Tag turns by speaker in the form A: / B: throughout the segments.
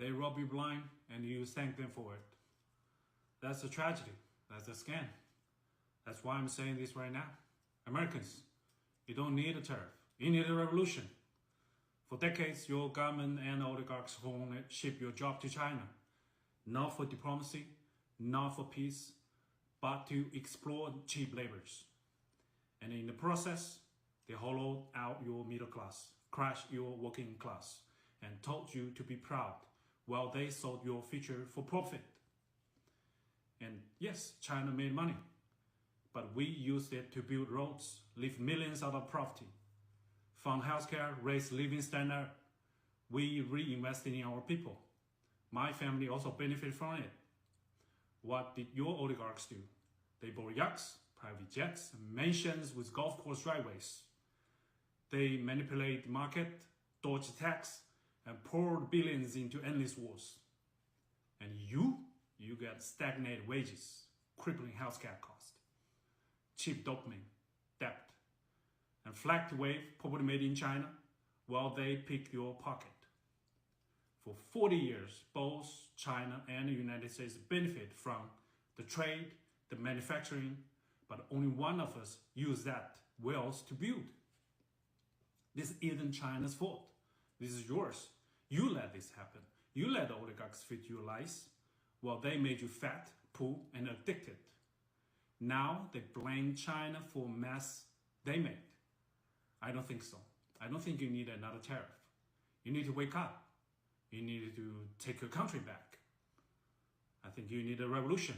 A: They rob you blind and you thank them for it. That's a tragedy. That's a scam. That's why I'm saying this right now. Americans, you don't need a tariff. You need a revolution. For decades, your government and oligarchs ship your job to China, not for diplomacy, not for peace, but to exploit cheap labors. And in the process, they hollowed out your middle class, crushed your working class, and told you to be proud while they sold your future for profit. And yes, China made money, but we used it to build roads, lift millions out of poverty, fund healthcare, raise living standard. We reinvested in our people. My family also benefited from it. What did your oligarchs do? They bought yachts, private jets, mansions with golf course driveways. They manipulate the market, dodged tax, and poured billions into endless wars. And you get stagnated wages, crippling healthcare costs, cheap dopamine, debt, and flag wave property made in China while they pick your pocket. For 40 years, both China and the United States benefit from the trade, the manufacturing, but only one of us used that wealth to build. This isn't China's fault. This is yours. You let this happen. You let the oligarchs feed you lies while they made you fat, poor, and addicted. Now they blame China for mess they made. I don't think so. I don't think you need another tariff. You need to wake up. You need to take your country back. I think you need a revolution.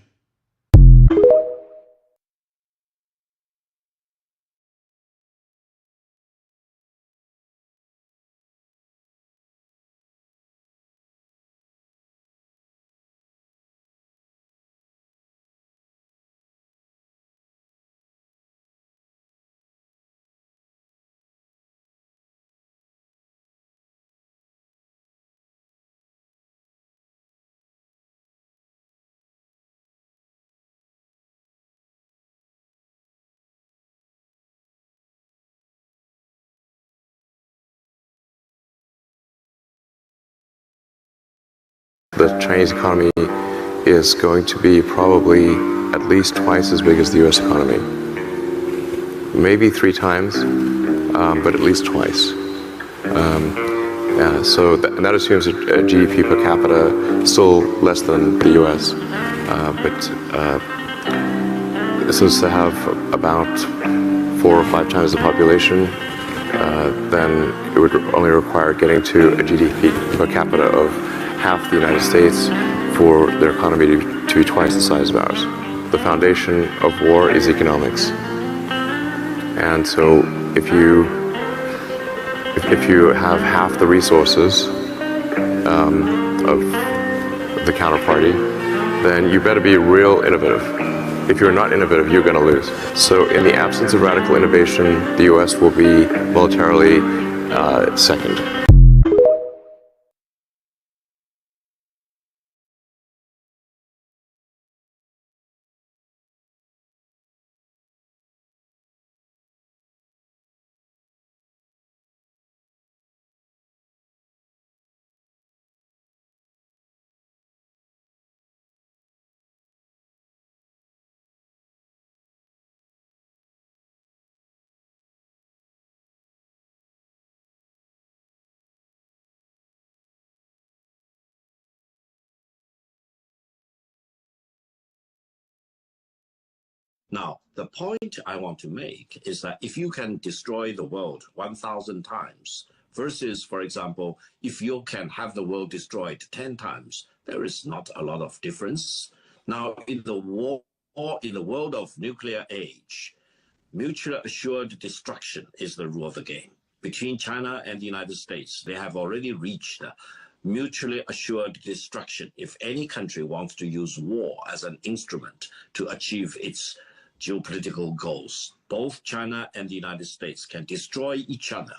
B: The Chinese economy is going to be probably at least twice as big as the US economy. Maybe 3 times, but at least twice. And that assumes a GDP per capita still less than the US. But since they have about 4 or 5 times the population, then it would only require getting to a GDP per capita of half the United States for their economy to be twice the size of ours. The foundation of war is economics. And so if you have half the resources of the counterparty, then you better be real innovative. If you're not innovative, you're going to lose. So in the absence of radical innovation, the US will be militarily second.
C: Now, the point I want to make is that if you can destroy the world 1,000 times versus, for example, if you can have the world destroyed 10 times, there is not a lot of difference. Now, in the world of nuclear age, mutually assured destruction is the rule of the game. Between China and the United States, they have already reached mutually assured destruction. If any country wants to use war as an instrument to achieve its geopolitical goals, both China and the United States can destroy each other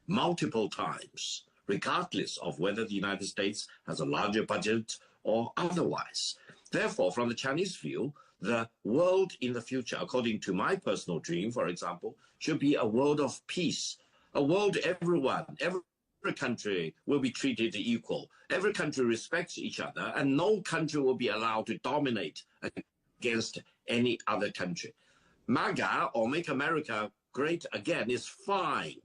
C: multiple times, regardless of whether the United States has a larger budget or otherwise. Therefore, from the Chinese view, the world in the future, according to my personal dream, for example, should be a world of peace, a world every country will be treated equal. Every country respects each other, and no country will be allowed to dominate against any other country. MAGA, or Make America Great Again, is fine,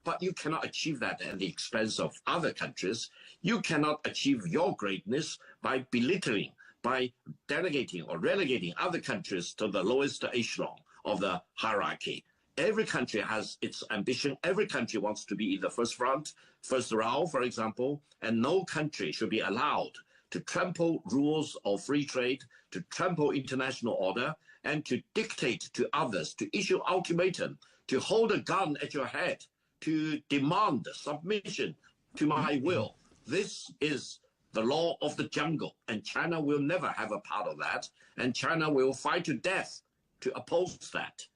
C: but you cannot achieve that at the expense of other countries. You cannot achieve your greatness by belittling, by delegating or relegating other countries to the lowest echelon of the hierarchy. Every country has its ambition. Every country wants to be in the first front, first row, for example, and no country should be allowed to trample rules of free trade, to trample international order, and to dictate to others, to issue ultimatum, to hold a gun at your head, to demand submission to my will. This is the law of the jungle, and China will never have a part of that, and China will fight to death to oppose that.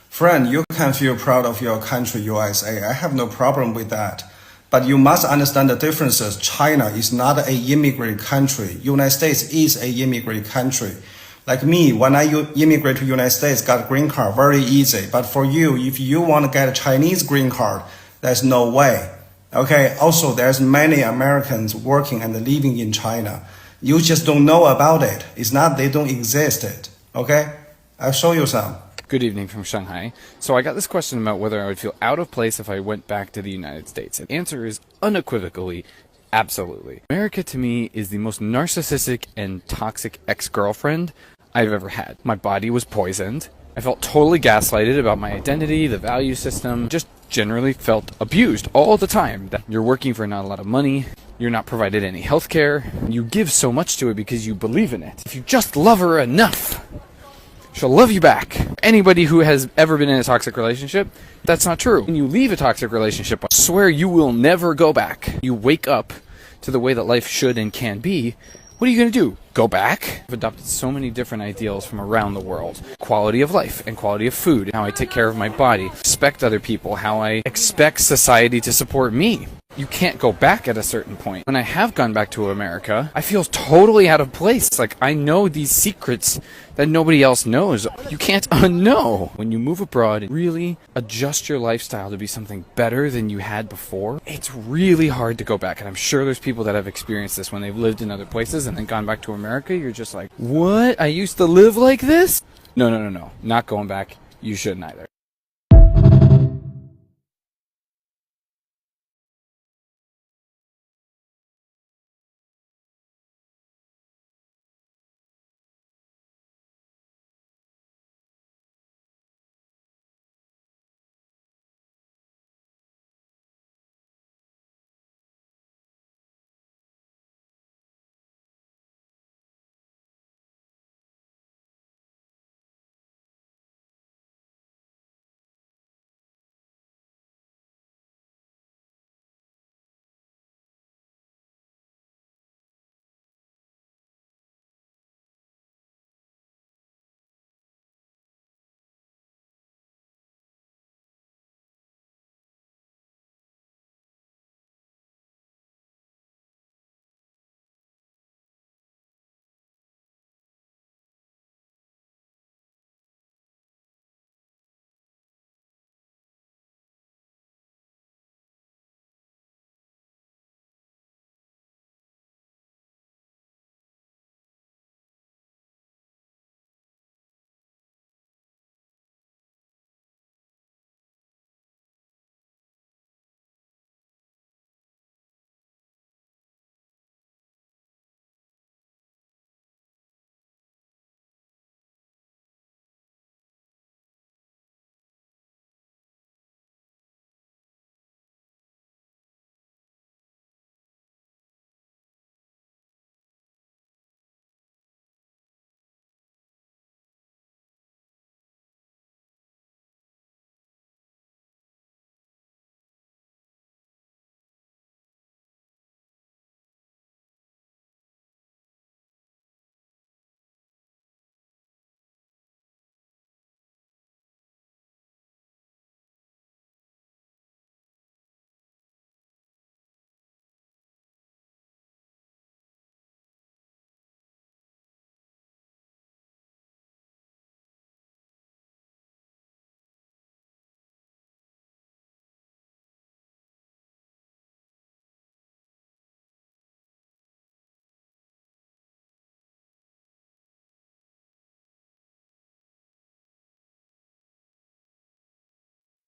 D: Friend, you can feel proud of your country, USA. I have no problem with that. But you must understand the differences. China is not an immigrant country. United States is an immigrant country. Like me, when I immigrate to United States, got a green card, very easy. But for you, if you want to get a Chinese green card, there's no way. Okay. Also, there's many Americans working and living in China. You just don't know about it. It's not they don't exist. Okay. I'll show you some.
E: Good evening from Shanghai. So I got this question about whether I would feel out of place if I went back to the United States. And the answer is unequivocally, absolutely. America to me is the most narcissistic and toxic ex-girlfriend I've ever had. My body was poisoned. I felt totally gaslighted about my identity, the value system, just generally felt abused all the time. That you're working for not a lot of money, you're not provided any health care, you give so much to it because you believe in it. If you just love her enough, she'll love you back. Anybody who has ever been in a toxic relationship, that's not true. When you leave a toxic relationship, I swear you will never go back. You wake up to the way that life should and can be. What are you going to do? Go back? I've adopted so many different ideals from around the world. Quality of life and quality of food, how I take care of my body, respect other people, how I expect society to support me. You can't go back at a certain point. When I have gone back to America, I feel totally out of place. Like, I know these secrets that nobody else knows. You can't unknow. When you move abroad and really adjust your lifestyle to be something better than you had before, it's really hard to go back. And I'm sure there's people that have experienced this when they've lived in other places and then gone back to America. You're just like, what? I used to live like this? No. Not going back. You shouldn't either.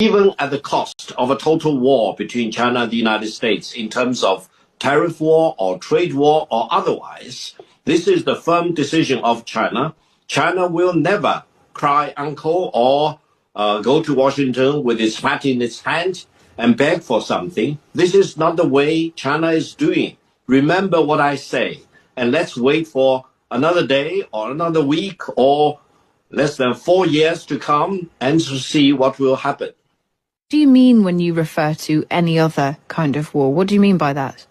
C: Even at the cost of a total war between China and the United States in terms of tariff war or trade war or otherwise, this is the firm decision of China. China will never cry uncle or go to Washington with its hat in its hand and beg for something. This is not the way China is doing. Remember what I say, and let's wait for another day or another week or less than 4 years to come and to see what will happen.
F: What do you mean when you refer to any other kind of war? What do you mean by that?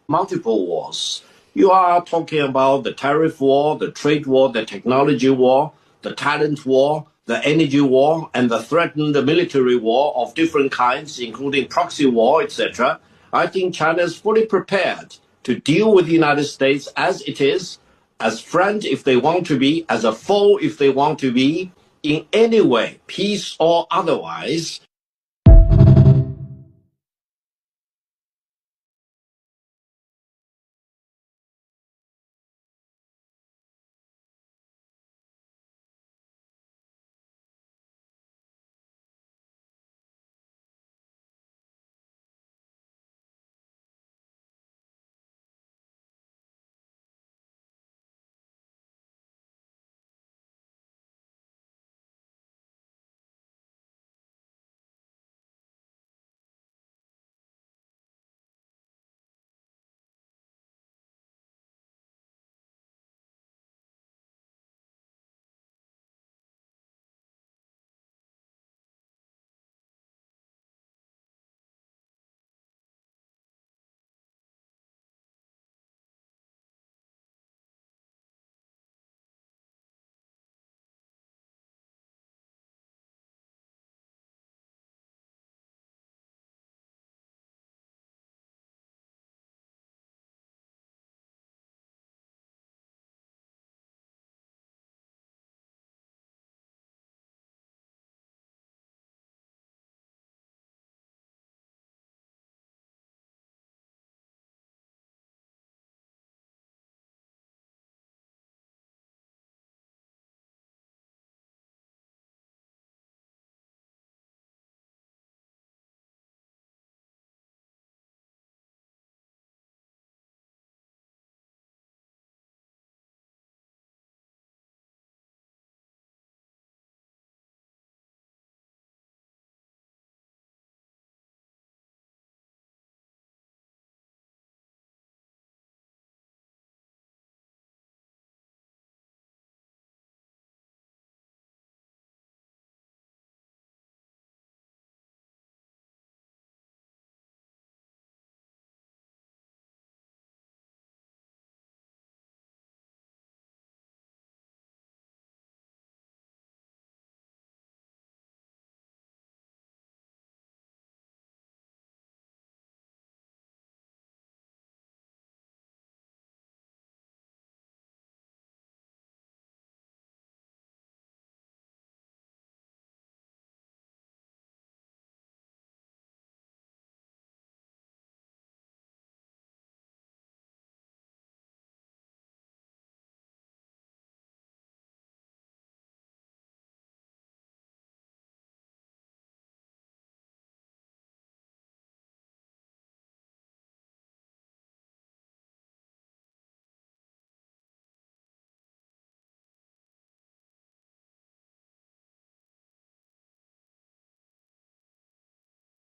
C: Multiple wars. You are talking about the tariff war, the trade war, the technology war, the talent war, the energy war, and the threatened military war of different kinds, including proxy war, etc. I think China is fully prepared to deal with the United States as it is, as friend if they want to be, as a foe if they want to be, in any way, peace or otherwise.